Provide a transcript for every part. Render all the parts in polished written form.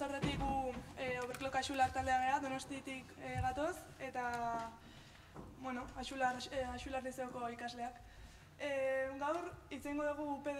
Zorretik gu Overclock Axular taldea geha, Donostitik gatoz, eta, bueno, Axular lizeoko ikasleak. Gaur, itzengo dugu UPD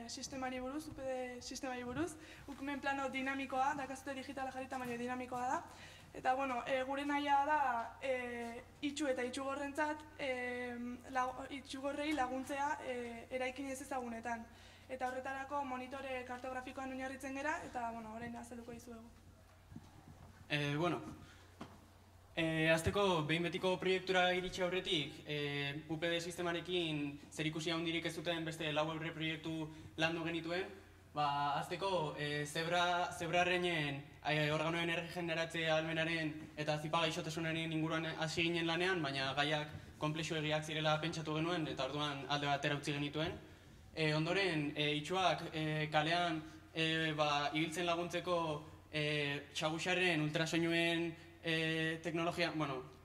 sistemari buruz, ukmen plano dinamikoa, dakazute digitala jarrita baino dinamikoa da. Eta, bueno, gure nahia da itxu eta itxugorrentzat itxugorrei laguntzea eraikin ez ezagunetan. Eta horretarako monitore kartografikoan oinarritzen gera, eta, bueno, orain azalduko dizuegu. Azteko behin betiko proiektura iritsi aurretik, UPD sistemarekin zerikusi handirik ez zuten beste lau aurre proiektu landu genituen. Azteko zebrarreinen organoen erregeneratze ahalmenaren eta zipaga isotasunaren inguruan hasi ginen lanean, baina gaiak konplexuegiak zirela pentsatu genuen eta orduan alde batera utzi genituen. Ondoren, itxuak kalean ibiltzen laguntzeko txagusaren ultrasoinuen teknologia,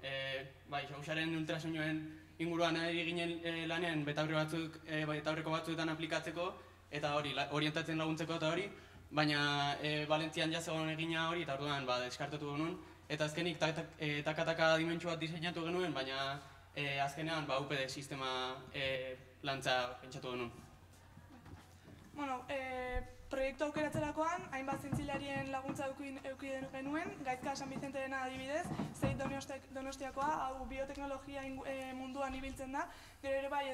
txagusaren ultrasoinuen inguruan ari ginen lanean betaurreko batzuetan aplikatzeko eta hori, orientatzen laguntzeko eta hori, baina Valentzian jazegoen egina hori eta orduan deskartatu genuen. Eta azkenik taka-taka dimentsu bat diseinatu genuen, baina azkenean UPD sistema lantza pentsatu genuen. Proiektu aukeratzerakoan, hainbat zientzilarien laguntza eduki genuen, Gaizka San Vicenteena adibidez, Zeit Donostiakoa, hau bioteknologia munduan ibiltzen da. Gero ere bai,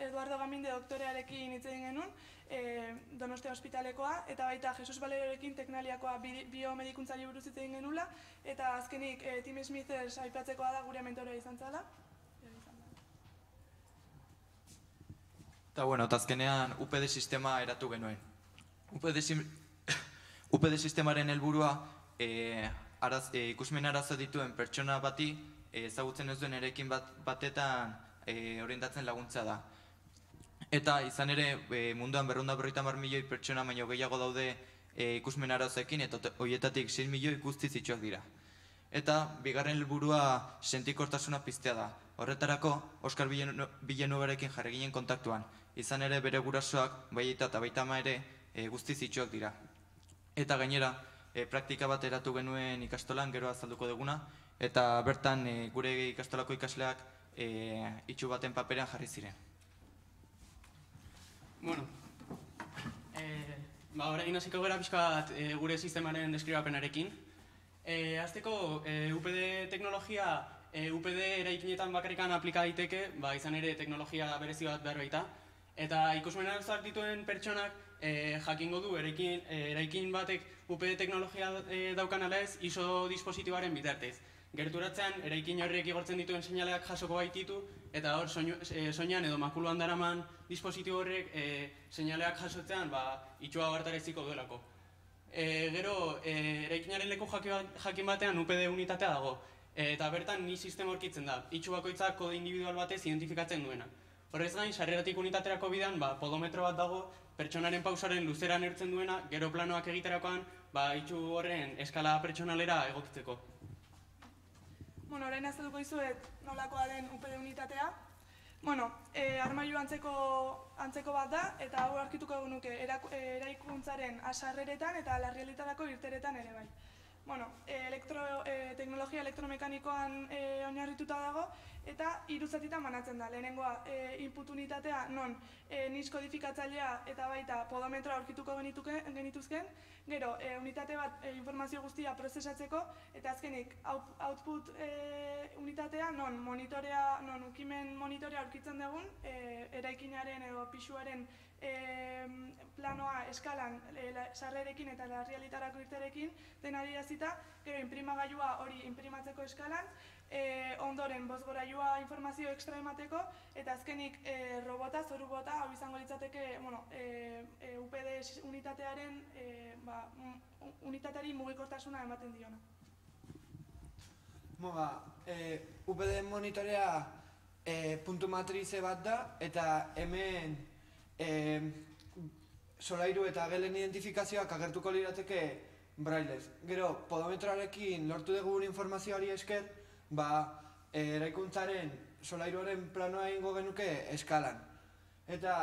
Eduardo Gaminde doktorearekin hitz egin genuen, Donostia ospitalekoa, eta baita Jesus Valerorekin teknaliakoa biomedikuntzari buruz hitz egin genula, eta azkenik Tim Smithers aipatzekoa da gure mentorea izan zala. Eta azkenean UPD sistema eratu genuen. UPD sistemaren helburua ikusmen arazo dituen pertsona bati ezagutzen ez duen eraikin batetan orientatzen laguntza da. Eta izan ere munduan 250 milioi pertsona baino gehiago daude ikusmen arazoekin eta horietatik 6 milioi guztiz itxuak dira. Eta bigarren helburua sentikortasuna piztea da. Horretarako, Oskar Villanuevarekin jarri ginen kontaktuan. Izan ere bere gurasoak, baita eta baita ama ere, guztiz itxuak dira. Eta gainera, praktika bat eratu genuen ikastolan, gero azalduko duguna, eta bertan gure ikastolako ikasleak itxu baten paperean jarri ziren. Orain hasiko gara pixka bat gure sistemaren deskribapenarekin. Azteko, UPD teknologia, UPD eraikinetan bakarrikan aplika daiteke, izan ere teknologia berezi bat behar baita. Eta ikusmen arazoak dituen pertsonak jakingo du eraikin batek UPD teknologia daukan ala ez ISO dispositiboaren bitartez. Gerturatzean, eraikin horrek igortzen dituen seinaleak jasoko baititu, eta hor soinean edo makuluan daraman dispositibo horrek seinaleak jasotzean itxua hartareziko duelako. Gero, eraikinaren leku jakin batean UPD unitatea dago, eta bertan ni sistema aurkitzen da, itxu bakoitzak kode individual batez identifikatzen duena. Horrez gain, sarreratik unitaterako bidan, podometro bat dago, pertsonaren pausaren luzera neurtzen duena, gero planoak egiterakoan, itxu horren eskala pertsonalera egokitzeko. Orain azalduko dizuet nolakoa den UPD unitatea. Armailu antzeko bat da, eta hau aurkituko nuke eraikuntzaren sarreretan eta larrialietarako irteeretan ere bai. Teknologia elektromekanikoan oinarrituta dago eta hiru zatitan banatzen da. Lehenengoa input unitatea non niz kodifikatzailea eta baita podometroa aurkituko genituzken, gero unitate bat informazio guztia prozesatzeko eta azkenik output unitatea non ukimen monitorea aurkitzen dugun eraikinaren edo pisuaren planoa eskalan sarrerekin eta larrialietarako irterekin dena adierazita, gero inprimagailua hori inprimatzeko eskalan, ondoren bozgorailua informazio ekstra emateko, eta azkenik zoru bota, hau izango litzateke UPD unitatearen unitateari mugikortasuna ematen diona. UPD monitorea puntu matrize bat da, eta hemen solairu eta gelen identifikazioak agertuko lirateke brailez. Gero, podometroarekin lortu dugun informazioari esker, eraikuntzaren solairuaren planoa egingo genuke eskalan. Eta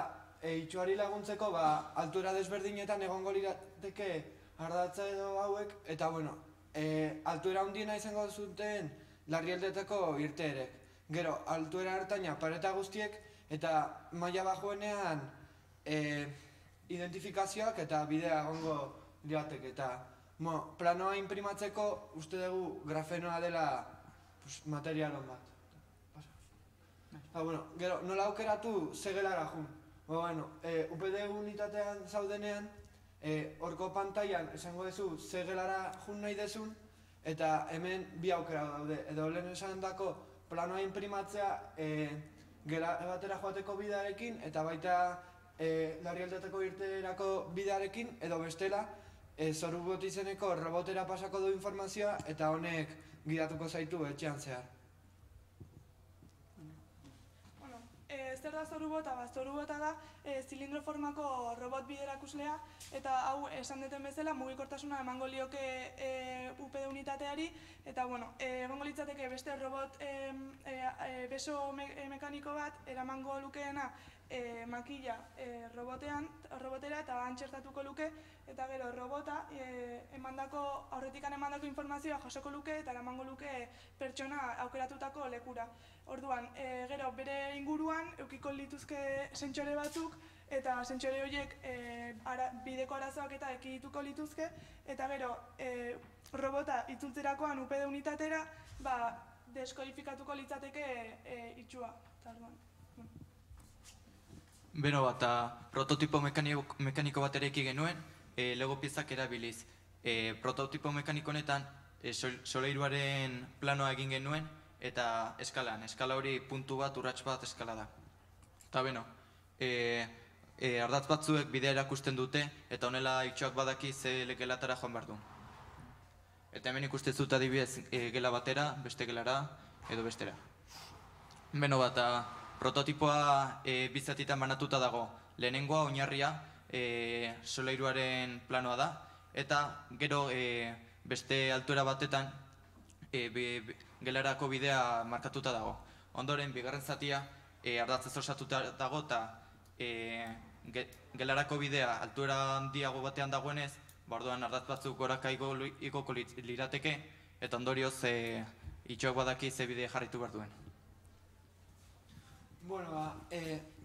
itxuari laguntzeko altura desberdinetan egongo lirateke ardatza edo hauek, eta bueno, altuera handiena izango zuten Larrialdetako irteerek. Gero, altuera hartaina pareta guztiek, eta maila bajuenean identifikazioak eta bidea egongo lirateke. Eta planoa inprimatzeko uste dugu grafenoa dela materialon bat. Gero, nola aukeratu ze gelara jun. UPD unitatean zaudenean, horko pantailan esango duzu ze gelara jun nahi dezun, eta hemen bi aukera daude. Edo lehen esan dako planoa inprimatzea gelara batera joateko bidearekin, eta baita Larrialdetako irteerako bidearekin, edo bestela, Zorubot izeneko robotera pasako du informazioa, eta honek gidatuko zaitu etxean zehar. Zer da Zorubota? Zorubota da zilindro formako robot biderakuslea, eta hau esan duten bezala mugikortasuna emango lioke UPD unitateari, eta egongo litzateke beste robot beso mekaniko bat eramango lukeena makila robotera eta antxertatuko luke, eta gero robota aurretikan emandako informazioa jasoko luke eta eramango luke pertsona aukeratutako lekura. Orduan, gero bere inguruan eukiko lituzke sentsore batzuk, eta sentsore horiek bideko arazoak eta ekidituko lituzke, eta gero robota itzultzerakoan UPD unitatera deskodifikatuko litzateke itxua. Bero bat, prototipo mekaniko bat eraiki genuen, Lego piezak erabiliz. Prototipo mekaniko honetan solairuaren planoa egin genuen, eta eskalan. Eskala hori puntu bat, urrats bat eskala da. Eta ardatz batzuek bidea erakusten dute, eta honela itxoak badaki ze gelatara joan behar du. Eta hemen ikusten zut adibidez gela batera, beste gelara, edo bestera. Beno bat, prototipoa bizatitan banatuta dago. Lehenengoa, oinarria, solairuaren planoa da, eta gero beste altuera batetan gelarako bidea markatuta dago. Ondoren, bigarren zatia ardatzez osatuta dago, eta gelarako bidea altuera handiago batean dagoenez, orduan ardatz batzuk goraka igoko lirateke, eta ondorioz itxoak badaki ze bidea jarritu behar duen.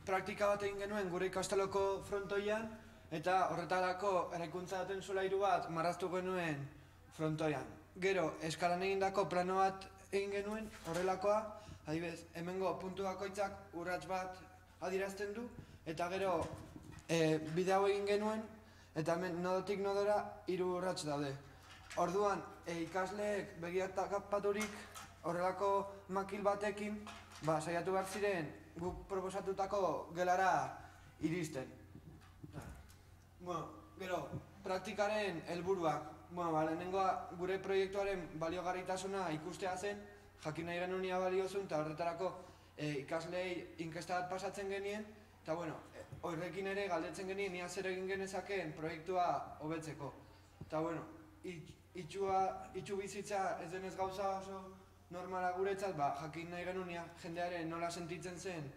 Praktika bat egin genuen gure ikastaloko frontoian, eta horretarako eraikuntza daten solairu bat marraztu genuen frontoian. Gero, eskalan egindako plano bat egin genuen, horrelakoa, adibidez, hemengo puntu bakoitzak urrats bat adierazten du, eta gero bide hau egin genuen, eta hemen nodotik nodora 3 urrats daude. Orduan, ikasleek begiratapaturik horrelako makil batekin, saiatu behar ziren guk proposatutako gelara iristen. Gero, praktikaren helburuak. Lehenengoa gure proiektuaren baliogarritasuna ikustea zen, jakin nahi genuen ia baliozun, eta horretarako ikasleei inkesta bat pasatzen genien, eta horrekin ere galdetzen genien ia zer egin genezakeen proiektua hobetzeko. Eta itxu bizitza ez denez gauza oso normala guretzat, jakin nahi genuen ia jendearen nola sentitzen zen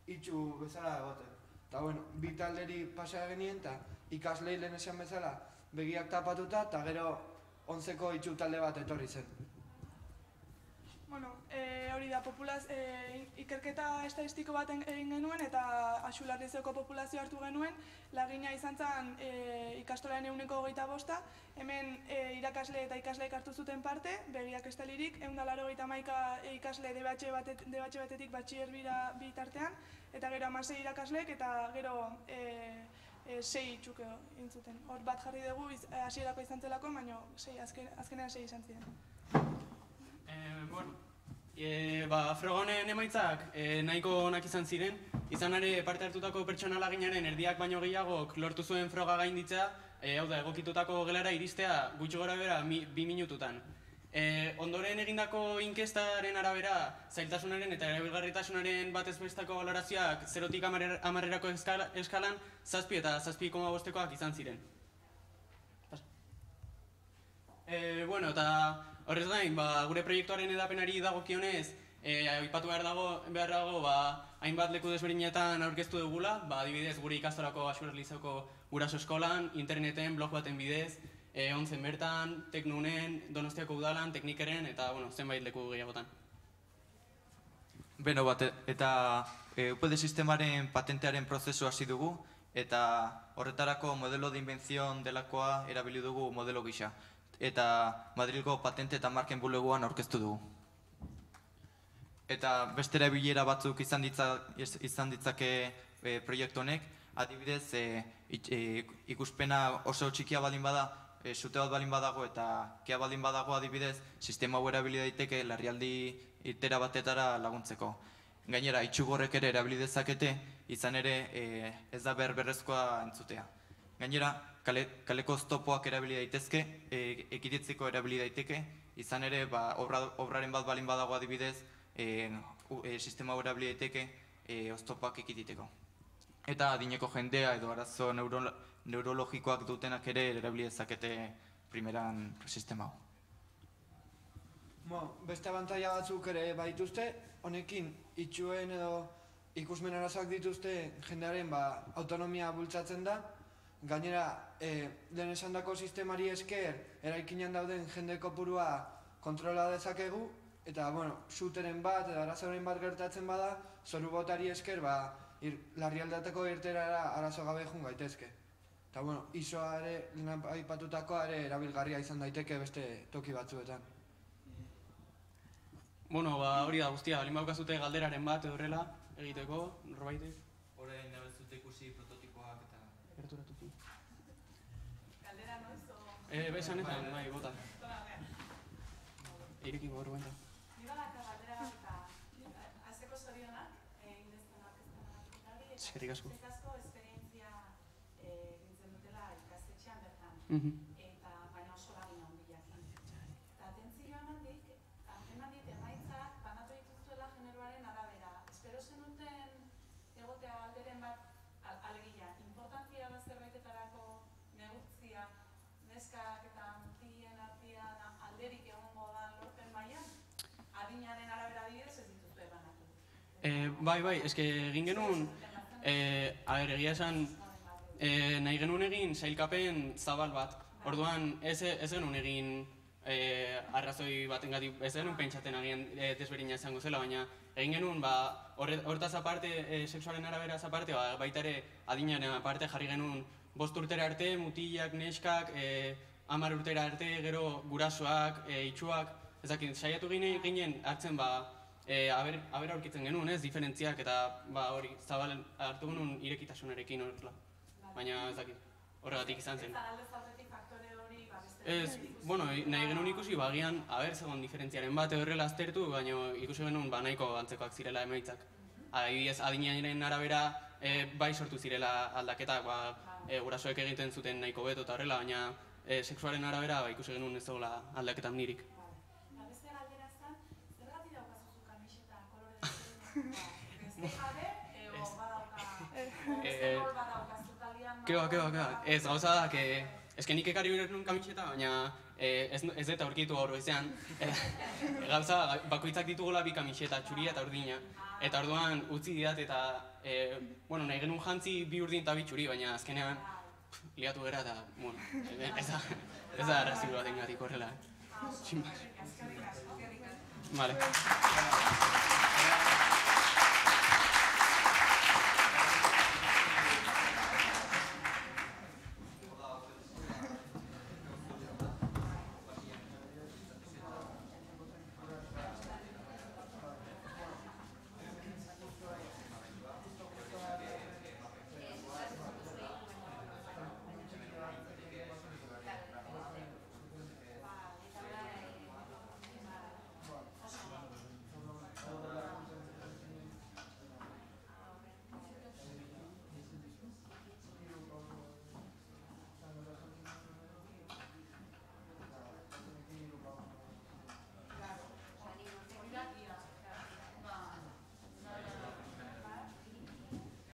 itxu bezala egoten. Eta bi talderi pasa genien, eta ikaslei lehen esan bezala begiak tapatuta, eta gero 11ko itxu talde bat etorri zen. Hori da, ikerketa estadistiko bat egin genuen, eta Axularrizeko populazio hartu genuen, lagina izan zen ikastolaren 125, hemen irakasle eta ikasleek hartu zuten parte, begiak estalirik, 181 ikasle DBH batetik batxier bitartean, eta gero 16 irakasleek, eta gero 6 itxuk egin zuten. Hor bat jarri dugu, hasierako izan zelako, baina azkenean 6 izan ziren. Frogonen emaitzak nahiko onak izan ziren, izan ere parte hartutako pertsona laginaren erdiak baino gehiagok lortu zuen froga gainditzea, hau da, egokitutako gelara iristea gutxi gora bera 2 minututan. Ondoren egindako inkestaren arabera, zailtasunaren eta erabilgarritasunaren batez bestako balorazioak 0-tik 10erako eskalan 7 eta 7,5koak izan ziren. Eta horrez gain, gure proiektuaren edapenari dagokionez, aipatu behar dago, hainbat leku desberdinetan aurkeztu dugula, adibidez gure ikastolako Axularrizeko guraso eskolan, interneten, blog baten bidez, ontzen bertan, Teknunen, Donostiako udalan, Teknikeren eta zenbait leku gehiagotan. Beno bat, eta UPD sistemaren patentearen prozesu hasi dugu, eta horretarako modelo de invención delakoa erabili dugu modelo gisa. Eta Madrilgo patente eta marken bulegoan aurkeztu dugu. Eta beste erabilera batzuk izan ditzake proiektu honek, adibidez ikuspena oso txikia baldin bada, sute bat baldin badago eta kea baldin badago adibidez, sistema hau erabili daiteke larrialdi irtera batetara laguntzeko. Gainera, itxugorrek ere erabili dezakete, izan ere ez da berrezkoa entzutea. Gainera, kaleko oztopoak erabili daitezke, ekititzeko erabili daiteke, izan ere obraren bat balin badago adibidez, sistema hau erabili daiteke oztopoak ekititeko. Eta adineko jendea edo arazo neurologikoak dutenak ere erabili dezakete primeran sistema hau. Beste abantaila batzuk ere baituzte, honekin itxuen edo ikusmen arazoak dituzte jendearen autonomia bultzatzen da. Gainera, lehen esandako sistemari esker eraikinean dauden jende kopurua kontrola dezakegu, eta suteren bat edo arazoren bat gertatzen bada, zoru botari esker larrialdateko irterara arazo gabe joan gaitezke. Eta ISOa ere, aipatutakoa ere erabilgarria izan daiteke beste toki batzuetan. Hori da guztia, balin baukazute galderaren bat edo horrela egiteko, norbaitek? Horrein nabezute ikusi prototipoak eta... Gerturatutu. Galdera noiz o... Besanetan, bai, bota. Irekiko hor guenta. Ni badaka galdera bat eta azteko zorionak, indezten arkezten eskerrik asko. Eskerrik asko esperientzia gintzen dutela ikastetxean bertan. Eta baina oso lagin handiakin. Eta atentzioa eman dit emaitzak banatu dituztuela generoaren arabera. Espero zenuten egotea alderen bat alegia. Importantzia da zerbaitetarako negurtzia, neskak eta mutien artean alderik egongo da lorpen mailan? Adinaren arabera adibidez ez dituzue banatu. Bai, eske egin genuen, egia esan, nahi genuen egin sailkapen zabal bat. Orduan, ez genuen egin arrazoi batengatik, ez genuen pentsatzen agian desberdina izango zela, baina egin genuen, hortaz aparte, sexualen arabera aparte, baita ere adinaren aparte jarri genuen 5 urtera arte, mutilak, neskak, 10 urtera arte, gero gurasoak, itxuak, ezakit, saiatu ginen hartzen aber aurkitzen genuen, ez, diferentziak eta hori, zabal hartu genuen irekitasunarekin horrela, baina ezakit, horregatik izan zen. Eta aldez aurretik faktore hori beste... Ez, nahi genuen ikusi, agian, zegoen diferentziaren bat horrela aztertu, baina ikusi genuen nahiko antzekoak zirela emaitzak. Adibidez, adinaren arabera bai sortu zirela aldaketak, gurasoek egiten zuten nahiko beto eta horrela, baina sexualen arabera ikusi genuen ez dagoela aldaketan nirik. Beste galdera zen, zergatik daukazuzu kamiseta kolore desberdin? Beste jabe, ego badauka, beste rol badaukazu talian... Keba, ez gauza da, eske nik ekarri genuen kamiseta, baina ez dut aurkitu gaur goizean. Gauza, bakoitzak ditugula 2 kamiseta, txuria eta urdina. Eta orduan utzi didat eta nahi genuen jantzi 2 urdin eta 2 txuri, baina azkenean liatu gara eta, ez da arrazio bat engatik horrela. Vale.